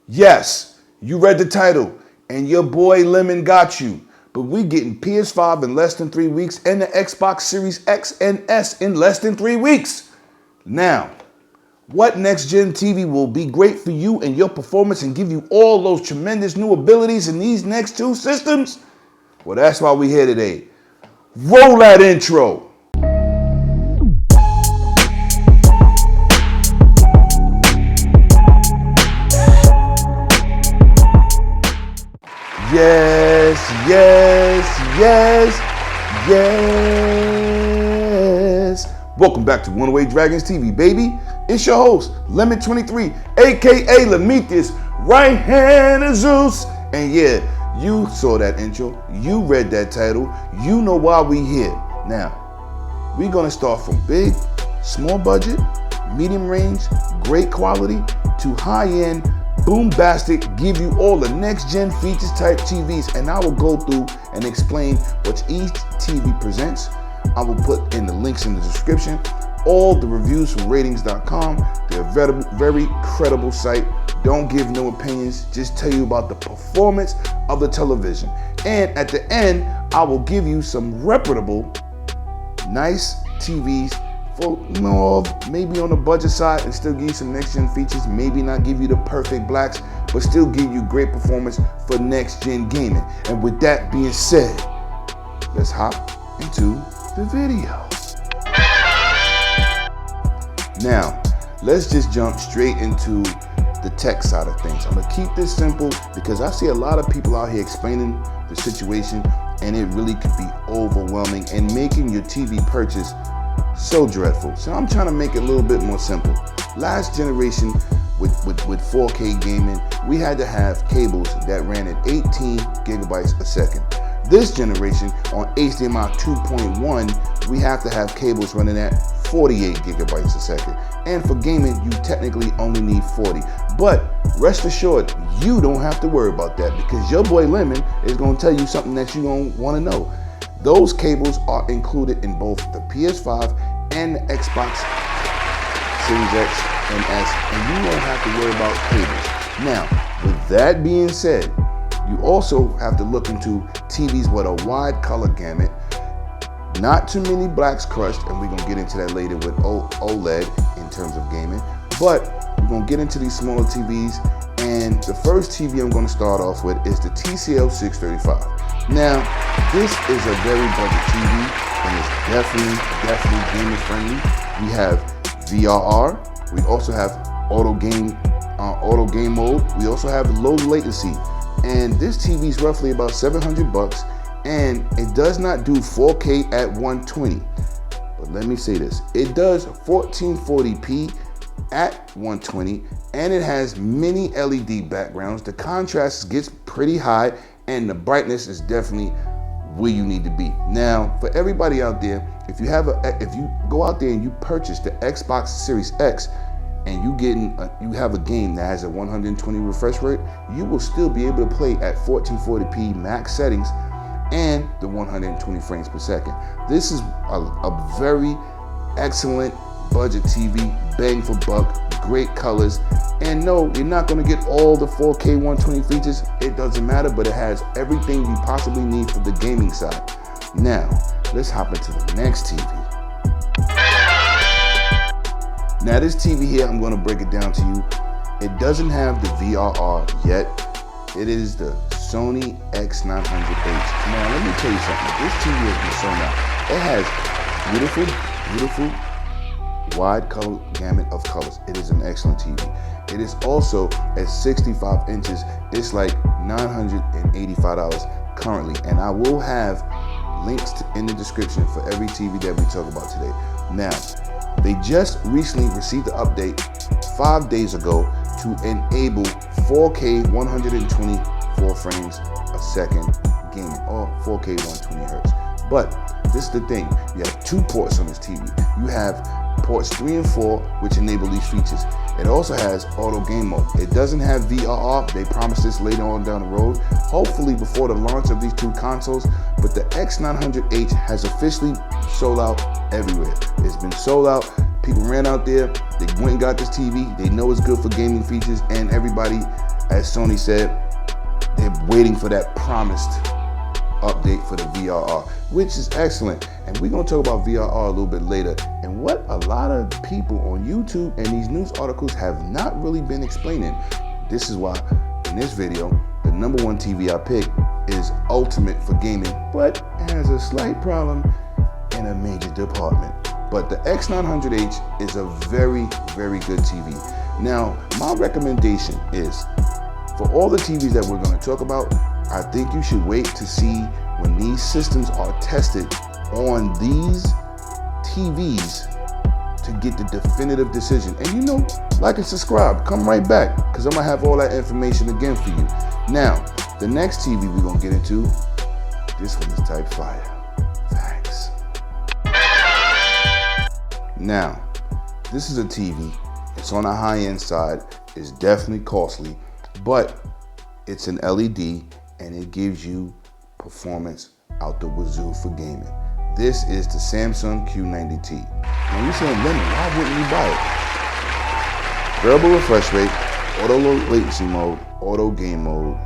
Yes, you read the title, and your boy Lemon got you. But we getting PS5 in less than 3 weeks and the Xbox Series X and S in less than 3 weeks. Now, what next-gen TV will be great for you and your performance and give you all those tremendous new abilities in these next two systems? Well, that's why we're here today. Roll that intro. Yes. Welcome back to One Way Dragons TV, baby. It's your host, Lemon23, aka Lemethus, right hand of Zeus. And yeah, you saw that intro, you read that title, you know why we here. Now, we're gonna start from big, small budget, medium range, great quality, to high-end, boombastic, give you all the next-gen features type TVs, and I will go through and explain what each TV presents. I will put in the links in the description, all the reviews from ratings.com. They're a very credible site. Don't give no opinions, just tell you about the performance of the television. And at the end, I will give you some reputable, nice TVs for more, maybe on the budget side, and still give you some next-gen features, maybe not give you the perfect blacks, but still give you great performance for next-gen gaming. And with that being said, let's hop into the video. Now, let's just jump straight into the tech side of things. I'm gonna keep this simple because I see a lot of people out here explaining the situation, and it really could be overwhelming and making your TV purchase so dreadful. So I'm trying to make it a little bit more simple. Last generation with 4K gaming, we had to have cables that ran at 18 gigabytes a second. This generation on HDMI 2.1, we have to have cables running at 48 gigabytes a second. And for gaming, you technically only need 40. But rest assured, you don't have to worry about that because your boy Lemon is gonna tell you something that you don't wanna know. Those cables are included in both the PS5 and the Xbox Series X and S, and you don't have to worry about cables. Now, with that being said, you also have to look into TVs with a wide color gamut, not too many blacks crushed, and we're gonna get into that later with OLED in terms of gaming, but we're gonna get into these smaller TVs, and the first TV I'm gonna start off with is the TCL 635. Now, this is a very budget TV, and it's definitely gamer friendly. We have VRR, we also have auto game mode, we also have low latency, and this TV is roughly about $700, and it does not do 4K at 120. But let me say this, it does 1440p at 120, and it has many LED backgrounds. The contrast gets pretty high, and the brightness is definitely where you need to be. Now, for everybody out there, if you go out there and you purchase the Xbox Series X, and you have a game that has a 120 refresh rate, you will still be able to play at 1440p max settings and the 120 frames per second. This is a very excellent budget TV, bang for buck, great colors. And no, you're not gonna get all the 4K 120 features, it doesn't matter, but it has everything you possibly need for the gaming side. Now, let's hop into the next TV. Now this TV here, I'm gonna break it down to you. It doesn't have the VRR yet. It is the Sony X900H. Now let me tell you something, this TV has been shown out. It has beautiful, wide color gamut of colors. It is an excellent TV. It is also at 65 inches. It's like $985 currently, and I will have links in the description for every TV that we talk about today. Now, they just recently received the update 5 days ago to enable 4K 124 frames a second gaming, or 4K 120 hertz. But this is the thing, you have 2 ports on this TV. You have ports 3 and 4, which enable these features. It also has auto game mode. It doesn't have VRR. They promise this later on down the road, hopefully before the launch of these 2 consoles. But the X900H has officially sold out everywhere. It's been sold out. People ran out there, they went and got this TV. They know it's good for gaming features, and everybody as Sony said, they're waiting for that promised update for the VRR, which is excellent. And we're going to talk about VRR a little bit later. And what a lot of people on YouTube and these news articles have not really been explaining. This is why in this video, the #1 TV I picked is ultimate for gaming, but has a slight problem in a major department. But the X900H is a very, very good TV. Now, my recommendation is for all the TVs that we're going to talk about, I think you should wait to see when these systems are tested on these TVs to get the definitive decision. And you know, like and subscribe, come right back, because I'm going to have all that information again for you. Now, the next TV we're going to get into, this one is type fire. Facts. Now, this is a TV. It's on the high-end side. It's definitely costly, but it's an LED and it gives you performance out the wazoo for gaming. This is the Samsung Q90T. Now you're saying, Lennon, why wouldn't you buy it? Variable refresh rate, auto low latency mode, auto game mode,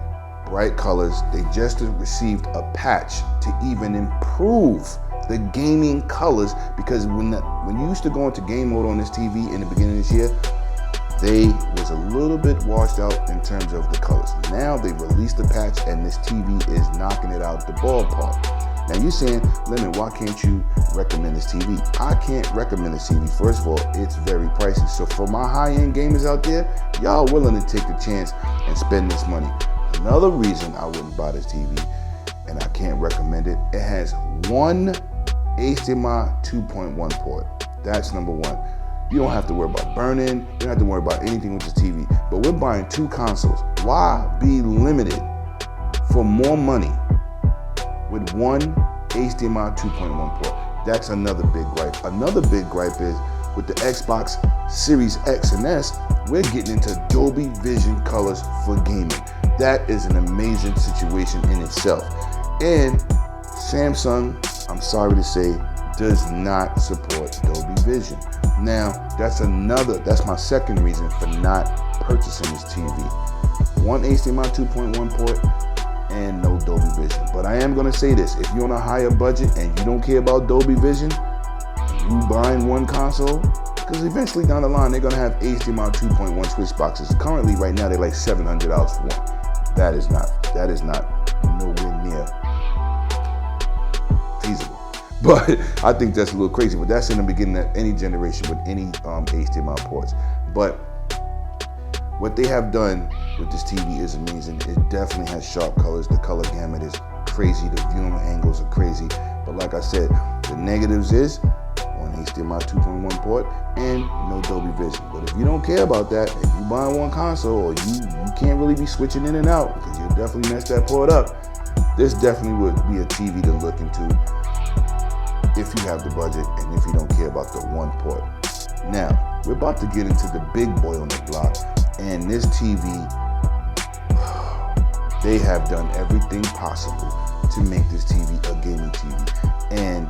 bright colors. They just received a patch to even improve the gaming colors, because when you used to go into game mode on this TV in the beginning of this year, they was a little bit washed out in terms of the colors. Now they released the patch and this TV is knocking it out the ballpark. Now you're saying, Lemon, why can't you recommend this TV? I can't recommend this TV. First of all, it's very pricey. So for my high-end gamers out there, y'all willing to take the chance and spend this money. Another reason I wouldn't buy this TV, and I can't recommend it, it has one HDMI 2.1 port. That's #1. You don't have to worry about burning. You don't have to worry about anything with this TV. But we're buying 2 consoles. Why be limited for more money with one HDMI 2.1 port? That's another big gripe. Another big gripe is with the Xbox Series X and S, we're getting into Dolby Vision colors for gaming. That is an amazing situation in itself. And Samsung, I'm sorry to say, does not support Dolby Vision. Now, that's my second reason for not purchasing this TV. One HDMI 2.1 port and no Dolby Vision. But I am gonna say this, if you're on a higher budget and you don't care about Dolby Vision, you buying one console, because eventually down the line, they're gonna have HDMI 2.1 switch boxes. Currently, right now, they're like $700 for one. That is not nowhere near feasible. But I think that's a little crazy, but that's in the beginning of any generation with any HDMI ports. But what they have done with this TV is amazing. It definitely has sharp colors. The color gamut is crazy. The viewing angles are crazy. But like I said, the negatives is one HDMI 2.1 port and no Dolby Vision. But if you don't care about that, if you buy one console, or you can't really be switching in and out, because you'll definitely mess that port up, this definitely would be a TV to look into if you have the budget and if you don't care about the one port. Now, we're about to get into the big boy on the block, and this TV, they have done everything possible to make this TV a gaming TV, and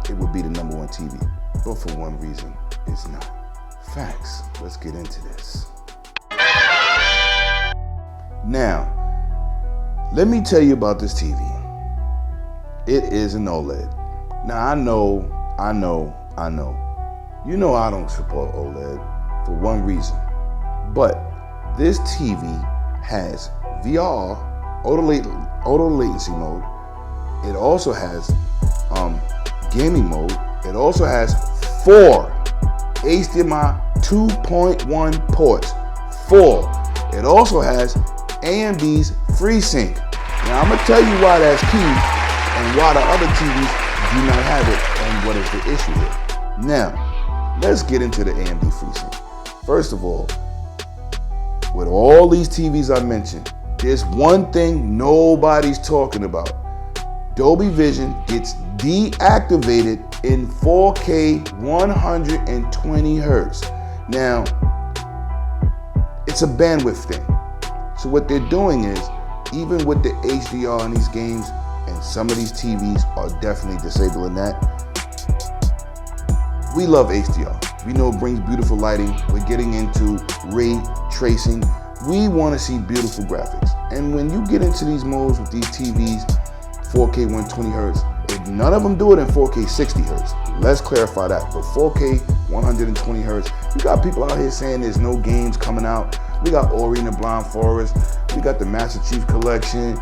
it would be the #1 TV, but for one reason, it's not. Facts. Let's get into this. Now, let me tell you about this TV. It is an OLED. Now I know. You know I don't support OLED for one reason. But this TV has VR, auto latency mode. It also has gaming mode. It also has 4 HDMI 2.1 ports. 4. It also has AMD's FreeSync. Now I'm gonna tell you why that's key, and why the other TVs do not have it, and what is the issue here. Now, let's get into the AMD FreeSync. First of all, with all these TVs I mentioned, there's one thing nobody's talking about. Dolby Vision gets deactivated in 4K 120 Hertz. Now, it's a bandwidth thing. So what they're doing is, even with the HDR in these games, and some of these TVs are definitely disabling that. We love HDR. We know it brings beautiful lighting. We're getting into ray tracing. We want to see beautiful graphics. And when you get into these modes with these TVs, 4K 120 hertz, if none of them do it in 4K 60 hertz, let's clarify that. But 4K 120 hertz, you got people out here saying there's no games coming out. We got Ori and the Blind Forest. We got the Master Chief Collection.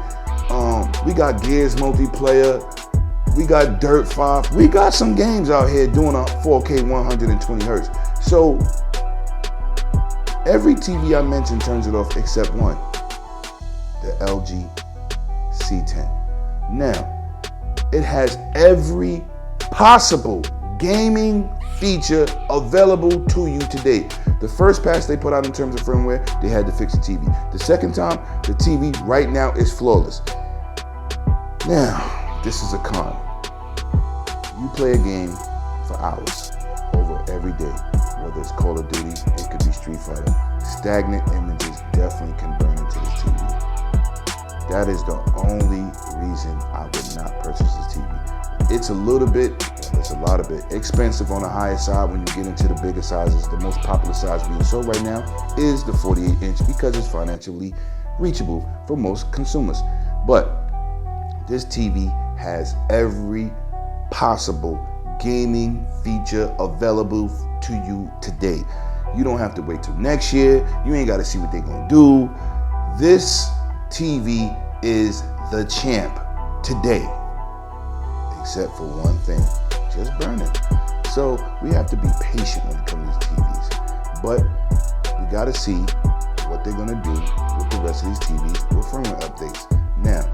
We got Gears multiplayer. We got Dirt 5. We got some games out here doing a 4K 120 hertz. So every TV I mentioned turns it off except one, the LG C10. Now, it has every possible gaming feature available to you today. The first patch they put out in terms of firmware, they had to fix the TV. The second time, the TV right now is flawless. Now, this is a con. You play a game for hours over every day, whether it's Call of Duty, it could be Street Fighter. Stagnant images definitely can burn into this TV. That is the only reason I would not purchase this TV. It's a little bit, it's a lot of it, expensive on the higher side when you get into the bigger sizes. The most popular size being sold right now is the 48 inch because it's financially reachable for most consumers. But this TV has every possible gaming feature available to you today. You don't have to wait till next year. You ain't got to see what they're gonna do. This TV is the champ today, except for one thing, just burning. So we have to be patient when it comes to these TVs. But we got to see what they're gonna do with the rest of these TVs with firmware updates. Now,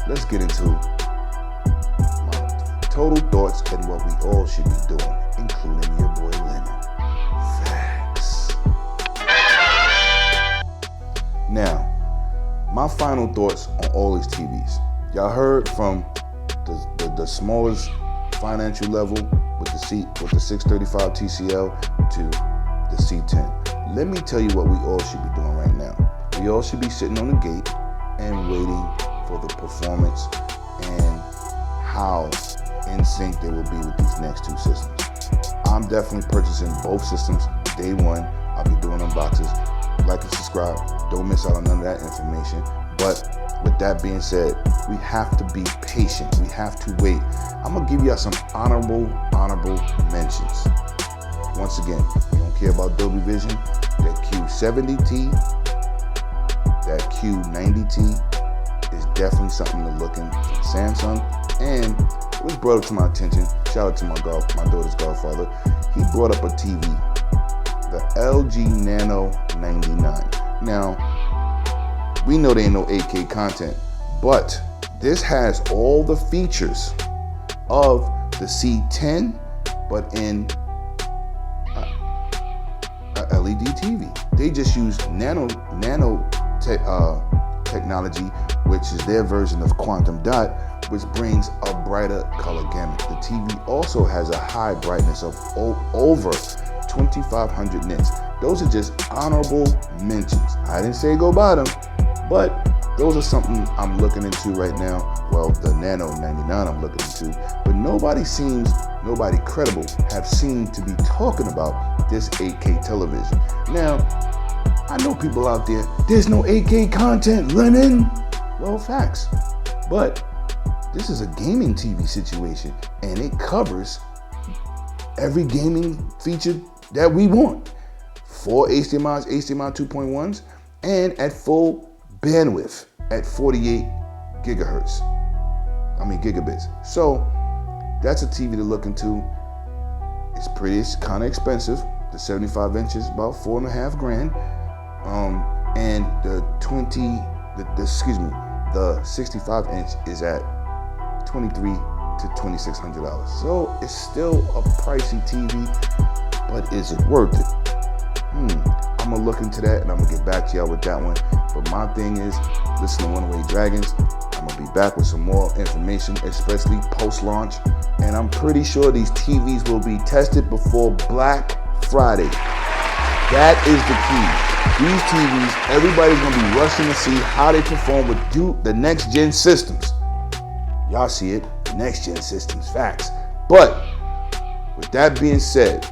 let's get into my total thoughts and what we all should be doing, including your boy Lemon. Facts. Now, my final thoughts on all these TVs. Y'all heard from the smallest financial level with the 635 TCL to the C10. Let me tell you what we all should be doing right now. We all should be sitting on the gate and waiting for the performance and how in sync they will be with these next two systems. I'm definitely purchasing both systems day one. I'll be doing unboxes. Like and subscribe. Don't miss out on none of that information. But with that being said, we have to be patient. We have to wait. I'm gonna give y'all some honorable mentions. Once again, you don't care about Dolby Vision, that Q70T, that Q90T is definitely something to look in from Samsung. And it was brought up to my attention. Shout out to my daughter's godfather. He brought up a TV, the LG Nano 99. Now, we know there ain't no 8K content, but this has all the features of the C10, but in a LED TV. They just use nano technology, which is their version of quantum dot, which brings a brighter color gamut. The TV also has a high brightness of over 2,500 nits. Those are just honorable mentions. I didn't say go buy them, but those are something I'm looking into right now. Well, the Nano 99 I'm looking into, but nobody credible have seemed to be talking about this 8K television. Now, I know people out there, there's no 8K content, Lemon. Well, facts. But this is a gaming TV situation, and it covers every gaming feature that we want. 4 HDMIs, HDMI 2.1s, and at full bandwidth at 48 gigabits. So that's a TV to look into. It's kind of expensive. The 75 inches, about $4.5 grand. And the 65 inch is at $2,300 to $2,600. So it's still a pricey TV, but is it worth it? I'm gonna look into that and I'm gonna get back to y'all with that one. But my thing is, listen to One Way Dragons. I'm gonna be back with some more information, especially post-launch. And I'm pretty sure these TVs will be tested before Black Friday. That is the key. These TVs, everybody's gonna be rushing to see how they perform with the next gen systems. Y'all see it, the next gen systems, facts. But with that being said,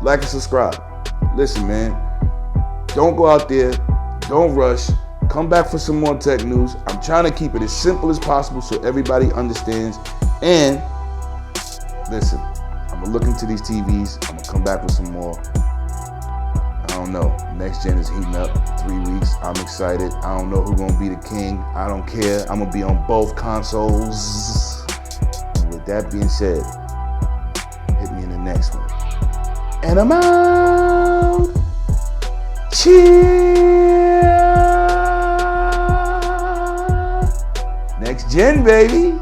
like and subscribe. Listen, man, don't go out there Don't rush. Come back for some more tech news. I'm trying to keep it as simple as possible so everybody understands. And listen, I'm gonna look into these TVs. I'm gonna come back with some more. I don't know. Next gen is heating up. 3 weeks. I'm excited. I don't know who's gonna be the king. I don't care. I'm gonna be on both consoles. And with that being said, hit me in the next one. And I'm out. Cheers. Next gen, baby.